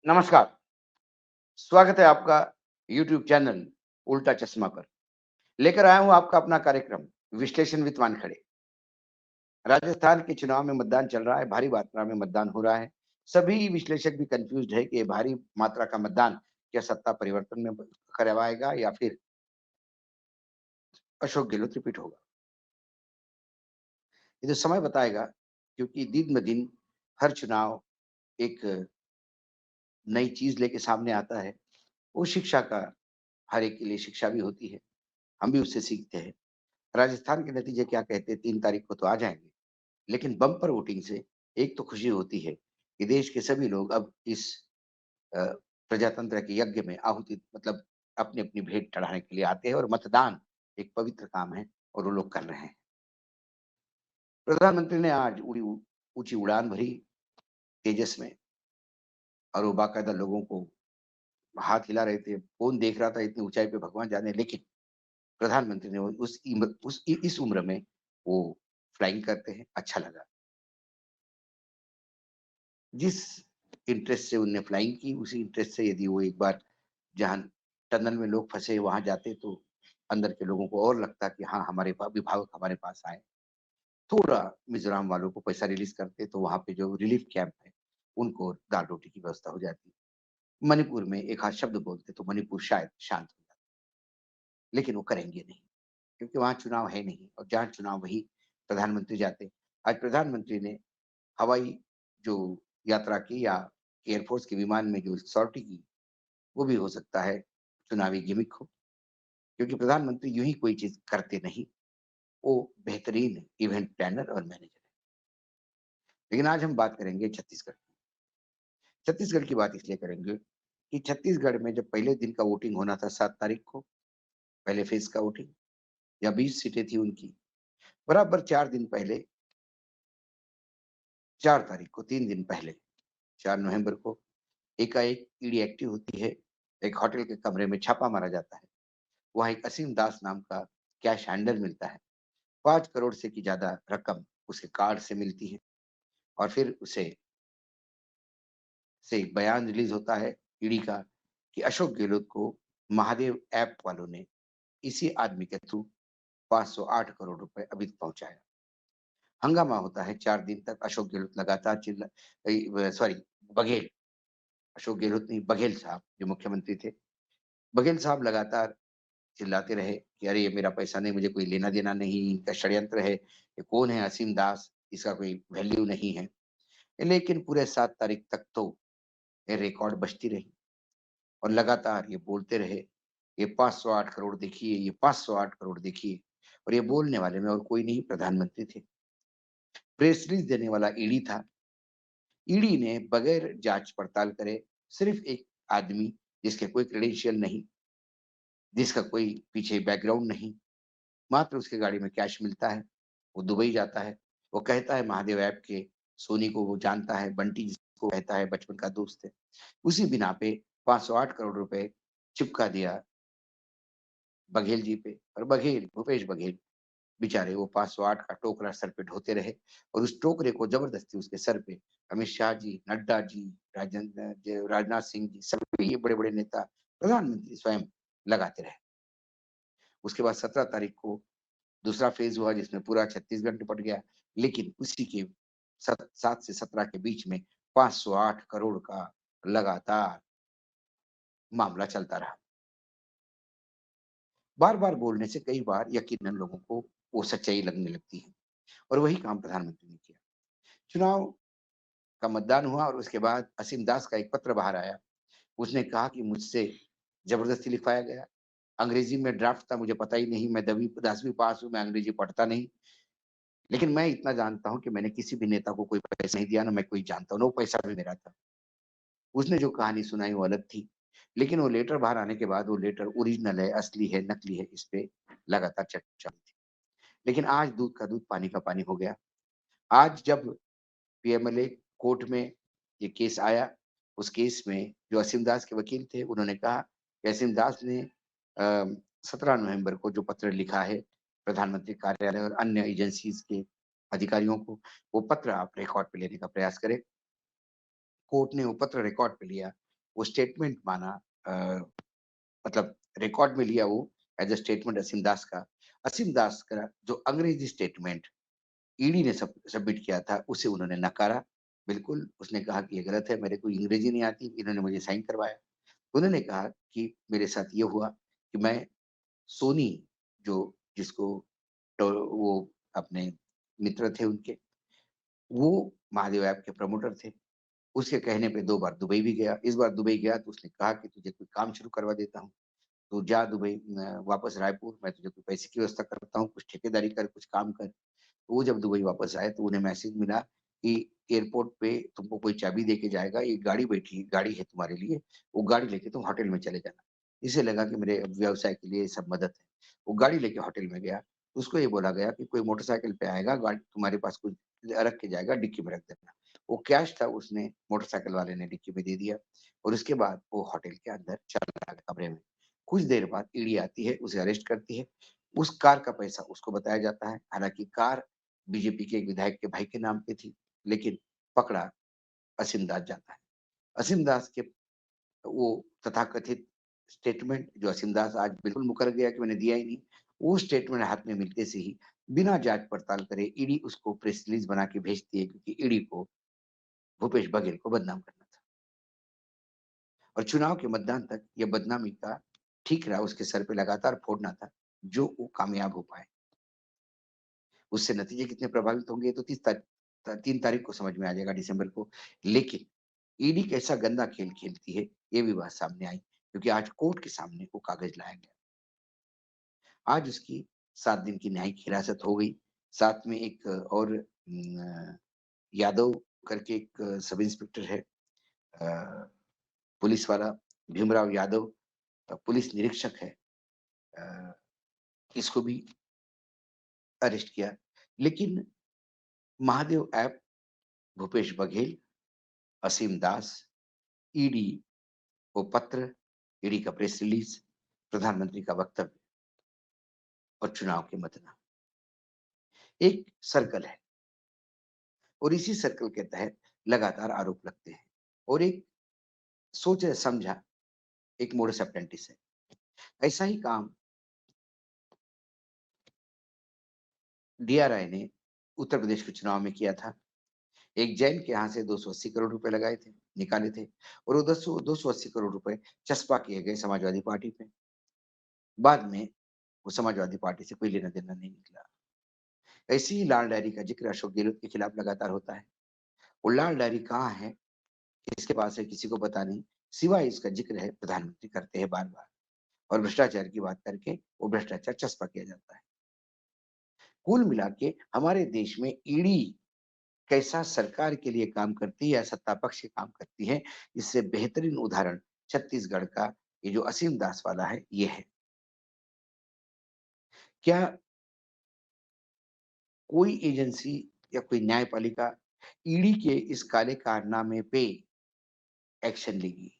नमस्कार, स्वागत है आपका यूट्यूब चैनल उल्टा चश्मा पर। लेकर आया हूँ आपका अपना कार्यक्रम विश्लेषण विद वानखेड़े। राजस्थान के चुनाव में मतदान चल रहा है, भारी मात्रा में मतदान हो रहा है। सभी विश्लेषक भी कन्फ्यूज़्ड है कि ये भारी मात्रा का मतदान क्या सत्ता परिवर्तन में करवाएगा या फिर अशोक गहलोत रिपीट होगा। ये तो समय बताएगा क्योंकि दिन-ब-दिन हर चुनाव एक नई चीज़ लेके सामने आता है। वो शिक्षा का हर एक के लिए शिक्षा भी होती है, हम भी उससे सीखते हैं। राजस्थान के नतीजे क्या कहते हैं 3 तारीख को तो आ जाएँगे, लेकिन बम्पर वोटिंग से एक तो खुशी होती है कि देश के सभी लोग अब इस अ, प्रजातंत्र के यज्ञ में आहुति मतलब अपनी-अपनी भेंट चढ़ाने के लिए आते हैं और मतदान एक पवित्र काम है और वो लोग कर रहे हैं। प्रधानमंत्री ने आज ऊँची उड़ान भरी तेजस में और वो बाकायदा लोगों को हाथ हिला रहे थे, कौन देख रहा था इतनी ऊँचाई पे भगवान जाने लेकिन प्रधानमंत्री ने वो इस उम्र में वो फ्लाइंग करते हैं, अच्छा लगा। जिस इंटरेस्ट से उनने फ्लाइंग की, उसी इंटरेस्ट से यदि वो एक बार जहाँ टनल में लोग फँसे वहाँ जाते तो अंदर के लोगों को और लगता कि हाँ, हमारे अभिभावक हमारे पास आए। थोड़ा मिज़ोरम वालों को पैसा रिलीज़ करते तो वहाँ पे जो रिलीफ कैंप है, उनको दाल-रोटी की व्यवस्था हो जाती। मणिपुर में एक आध शब्द बोलते तो मणिपुर शायद शांत हो जाता। लेकिन वो करेंगे नहीं, क्योंकि वहाँ चुनाव है नहीं और जहाँ चुनाव वहीं प्रधानमंत्री जाते। आज प्रधानमंत्री ने हवाई जो यात्रा की या एयरफोर्स के विमान में जो सॉर्टी की, वो भी हो सकता है चुनावी गिमिक हो, क्योंकि प्रधानमंत्री यूँ ही कोई चीज़ करते नहीं, वो बेहतरीन इवेंट प्लानर और मैनेजर हैं। लेकिन आज हम बात करेंगे छत्तीसगढ़ की। छत्तीसगढ़ की बात इसलिए करेंगे कि छत्तीसगढ़ में जब पहले दिन का वोटिंग होना था 7 तारीख को, पहले फ़ेज़ का वोटिंग या 20 सीटें थी उनकी, बराबर 4 दिन पहले 4 तारीख को 3 दिन पहले 4 नवंबर को एकाएक ईडी एक्टिव होती है, एक होटल के कमरे में छापा मारा जाता है। वहाँ एक असीम दास नाम का कैश हैंडलर मिलता है। 5 करोड़ से की ज़्यादा रकम उसके कार्ड से मिलती है और फिर उसे से एक बयान रिलीज़ होता है ईडी का कि अशोक गहलोत को महादेव ऐप वालों ने इसी आदमी के थ्रू 508 करोड़ रुपए अभी तक पहुँचाया। हंगामा होता है 4 दिन तक अशोक गहलोत लगातार सॉरी बघेल, अशोक गहलोत नहीं बघेल साहब जो मुख्यमंत्री थे। बघेल साहब लगातार चिल्लाते रहे कि अरे ये मेरा पैसा नहीं, मुझे कोई लेना-देना नहीं, इनका षड्यंत्र है, ये कौन है असीम दास, इसका कोई वैल्यू नहीं है। लेकिन पूरे 7 तारीख तक तो ये रिकॉर्ड बजती रही और लगातार ये बोलते रहे, ये 508 करोड़ देखिए, ये 508 करोड़ देखिए और ये बोलने वाले में और कोई नहीं प्रधानमंत्री थे। प्रेस रिलीज़ देने वाला ईडी था। ईडी ने बगैर जाँच-पड़ताल करे सिर्फ़ एक आदमी जिसके कोई क्रेडेंशियल नहीं, जिसका कोई पीछे बैकग्राउंड नहीं, मात्र उसकी गाड़ी में कैश मिलता है, वो दुबई जाता है। वो कहता है महादेव ऐप के सोनी को वो जानता है, बंटी जिसको कहता है बचपन का दोस्त है। उसी बिना पे 508 करोड़ रुपए चिपका दिया बघेल जी पे और बघेल, भूपेश बघेल बेचारे वो 508 का टोकरा सर पे ढोते रहे और उस टोकरे को ज़बरदस्ती उसके सर पे अमित शाह जी, नड्डा जी, राजनाथ सिंह जी, सभी ये बड़े-बड़े नेता, प्रधानमंत्री स्वयं लगाते रहे। उसके बाद 17 तारीख को दूसरा फ़ेज़ हुआ जिसमें पूरा छत्तीसगढ़ निपट गया, लेकिन उसी के 7 से 17 के बीच में 508 करोड़ का लगातार मामला चलता रहा। बार-बार बोलने से कई बार यकीनन लोगों को वो सच्चाई लगने लगती है और वही काम प्रधानमंत्री ने किया। चुनाव का मतदान हुआ और उसके बाद असीम दास का एक पत्र बाहर आया। उसने कहा कि मुझसे ज़बरदस्ती लिखवाया गया। अंग्रेज़ी में ड्राफ्ट था मुझे पता ही नहीं, मैं 10वीं पास हूँ, मैं अंग्रेज़ी पढ़ता नहीं। लेकिन मैं इतना जानता हूँ कि मैंने किसी भी नेता को कोई पैसा नहीं दिया, ना मैं कोई जानता हूँ, ना वो पैसा भी मेरा था। उसने जो कहानी सुनाई वो अलग थी। लेकिन वो लेटर बाहर आने के बाद वो लेटर ओरिजिनल है, असली है, नकली है, इस पे लगातार चर्चा हुई थी। लेकिन आज दूध का दूध, पानी का पानी हो गया। आज जब पीएमएलए कोर्ट में ये केस आया, उस केस में जो असीम दास के वकील थे, उन्होंने कहा कि असीम दास ने 17 नवंबर को जो पत्र लिखा है, प्रधानमंत्री कार्यालय और अन्य एजेंसीज़ के अधिकारियों को, वो पत्र आप रिकॉर्ड पे लेने का प्रयास करें। कोर्ट ने वो पत्र रिकॉर्ड पे लिया वो स्टेटमेंट माना, अ, मतलब रिकॉर्ड में लिया वो एज़ अ स्टेटमेंट असीम दास का। असीम दास का जो अंग्रेजी स्टेटमेंट ईडी ने सबमिट किया था, उसे उन्होंने नकारा। बिल्कुल, उसने कहा कि ये गलत है, मेरे को अंग्रेजी नहीं आती, इन्होंने मुझे साइन करवाया। उन्होंने कहा कि मेरे साथ ये हुआ कि मैं सोनी, जो जिसको तो वो अपने मित्र थे उनके, वो महादेव ऐप के प्रमोटर थे। उसके कहने पे 2 बार दुबई भी गया। इस बार दुबई गया तो उसने कहा कि तुझे कोई काम शुरू करवा देता हूँ। तो जा दुबई, वापस रायपुर, मैं तुझे कोई पैसे की व्यवस्था करता हूँ, कुछ ठेकेदारी कर, कुछ काम कर। तो वो जब दुबई वापस आए तो उन्हें मैसेज मिला कि एयरपोर्ट पे तुमको कोई चाबी देके जाएगा, एक गाड़ी बैठी गाड़ी है तुम्हारे लिए, वो गाड़ी लेके तुम होटल में चले जाना। इसे लगा कि मेरे व्यवसाय के लिए ये सब मदद है। वो गाड़ी लेके होटल में गया, तो उसको ये बोला गया कि कोई मोटरसाइकिल पे आएगा, गाड़ी तुम्हारे पास कुछ रख के जाएगा, डिक्की में रख देना। वो कैश था, उसने मोटरसाइकिल वाले ने डिक्की में दे दिया और उसके बाद वो होटल के अंदर चला गया कमरे में। कुछ देर बाद ईडी आती है, उसे अरेस्ट करती है। उस कार का पैसा उसको बताया जाता है, हालाँकि कार बीजेपी के एक विधायक के भाई के नाम पे थी, लेकिन पकड़ा असीम दास जाता है। असीम दास के वो तथाकथित स्टेटमेंट जो असीम दास आज बिल्कुल मुकर गया कि मैंने दिया ही नहीं, वो स्टेटमेंट हाथ में मिलते से ही बिना जाँच-पड़ताल करे ईडी उसको प्रेस रिलीज़ बना के भेजती है, क्योंकि ईडी को भूपेश बघेल को बदनाम करना था और चुनाव के मतदान तक ये बदनामी का ठीक रहा, उसके सर पे लगातार फोड़ना था, जो वो कामयाब हो पाए। उससे नतीजे कितने प्रभावित होंगे, ये तो 3 तारीख को समझ में आ जाएगा, दिसंबर को। लेकिन ईडी कैसा गंदा खेल खेलती है, ये भी बात सामने आई, क्योंकि आज कोर्ट के सामने वो कागज़ लाया गया। आज उसकी 7 दिन की न्यायिक हिरासत हो गई। साथ में एक और यादव करके एक सब इंस्पेक्टर है, अ, पुलिस वाला भीमराव यादव, पुलिस निरीक्षक है, अ, इसको भी अरेस्ट किया। लेकिन महादेव ऐप, भूपेश बघेल, असीम दास, ईडी, वो पत्र, ईडी का प्रेस रिलीज़, प्रधानमंत्री का वक्तव्य और चुनाव के मतदान, एक सर्कल है और इसी सर्कल के तहत लगातार आरोप लगते हैं और एक सोचा-समझा एक मोडस ऑपरेंडिस है। ऐसा ही काम डीआरआई ने उत्तर प्रदेश के चुनाव में किया था। एक जैन के यहाँ से 280 करोड़ रुपए लगाए थे, निकाले थे और वो 280 करोड़ रुपए चस्पा किए गए समाजवादी पार्टी पे। बाद में वो समाजवादी पार्टी से कोई लेना-देना नहीं निकला। ऐसे ही लाल डायरी का ज़िक्र अशोक गहलोत के खिलाफ लगातार होता है। वो लाल डायरी कहाँ है, किसके पास है, किसी को पता नहीं, सिवाय इसका ज़िक्र है प्रधानमंत्री करते हैं बार-बार और भ्रष्टाचार की बात करके वो भ्रष्टाचार चस्पा किया जाता है। कुल मिला के हमारे देश में ईडी कैसा सरकार के लिए काम करती है या सत्ता पक्ष के काम करती है, इससे बेहतरीन उदाहरण छत्तीसगढ़ का ये जो असीम दास वाला है, ये है। क्या कोई एजेंसी या कोई न्यायपालिका ईडी के इस काले कारनामे पे एक्शन लेगी?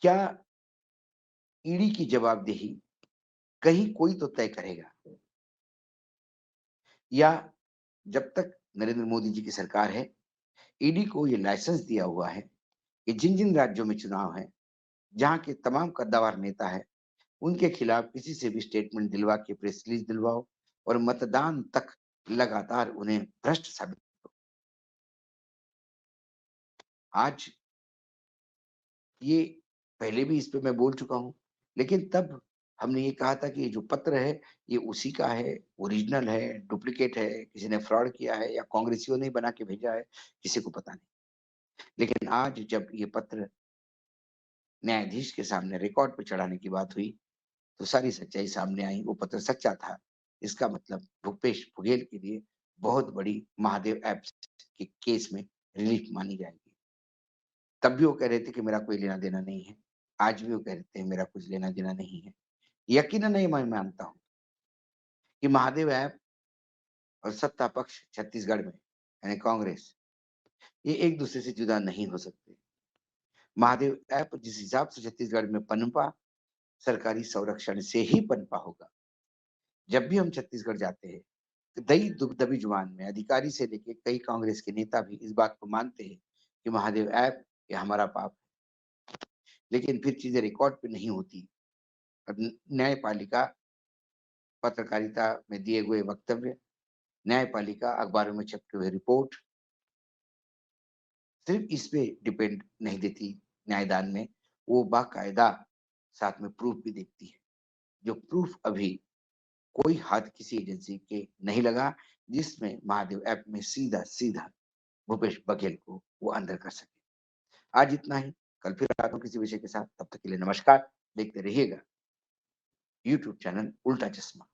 क्या ईडी की जवाबदेही कहीं कोई तो तय करेगा? या जब तक नरेंद्र मोदी जी की सरकार है, ईडी को ये लाइसेंस दिया हुआ है कि जिन-जिन राज्यों में चुनाव है, जहाँ के तमाम कद्दावर नेता हैं, उनके खिलाफ किसी से भी स्टेटमेंट दिलवा के प्रेस रिलीज़ दिलवाओ और मतदान तक लगातार उन्हें भ्रष्ट साबित करो। आज ये पहले भी इस पे मैं बोल चुका हूँ, लेकिन तब हमने ये कहा था कि ये जो पत्र है, ये उसी का है, ओरिजिनल है, डुप्लीकेट है, किसी ने फ्रॉड किया है या कांग्रेसियों ने ही बना के भेजा है, किसी को पता नहीं। लेकिन आज जब ये पत्र न्यायाधीश के सामने रिकॉर्ड पे चढ़ाने की बात हुई, तो सारी सच्चाई सामने आई, वो पत्र सच्चा था। इसका मतलब भूपेश बघेल के लिए बहुत बड़ी महादेव ऐप्स के केस में रिलीफ मानी जाएगी। तब भी वो कह रहे थे कि मेरा कोई लेना-देना नहीं है। आज भी वो कहते हैं मेरा कुछ लेना-देना नहीं है। यकीनन नहीं मैं मानता हूँ कि महादेव ऐप और सत्ता पक्ष छत्तीसगढ़ में यानी कांग्रेस, ये एक-दूसरे से जुदा नहीं हो सकते। महादेव ऐप जिस हिसाब से छत्तीसगढ़ में पनपा, सरकारी संरक्षण से ही पनपा होगा। जब भी हम छत्तीसगढ़ जाते हैं, तो दई दु दबी जुबान में अधिकारी से लेके कई कांग्रेस के नेता भी इस बात को मानते हैं कि महादेव ऐप ये हमारा पाप है। लेकिन फिर चीजें रिकॉर्ड पे नहीं होती। अब न्यायपालिका पत्रकारिता में दिए हुए वक्तव्य, न्यायपालिका अखबारों में छपते हुए रिपोर्ट सिर्फ इस पे डिपेंड नहीं देती न्यायदान में, वो बाकायदा साथ में प्रूफ भी देखती है, जो प्रूफ अभी कोई हाथ किसी एजेंसी के नहीं लगा जिसमें महादेव ऐप में सीधा सीधा भूपेश बघेल को वो अंदर कर सके। आज इतना ही, कल फिर आता हूँ किसी विषय के साथ, तब तक के लिए नमस्कार। देखते रहिएगा यूट्यूब चैनल उल्टा चश्मा।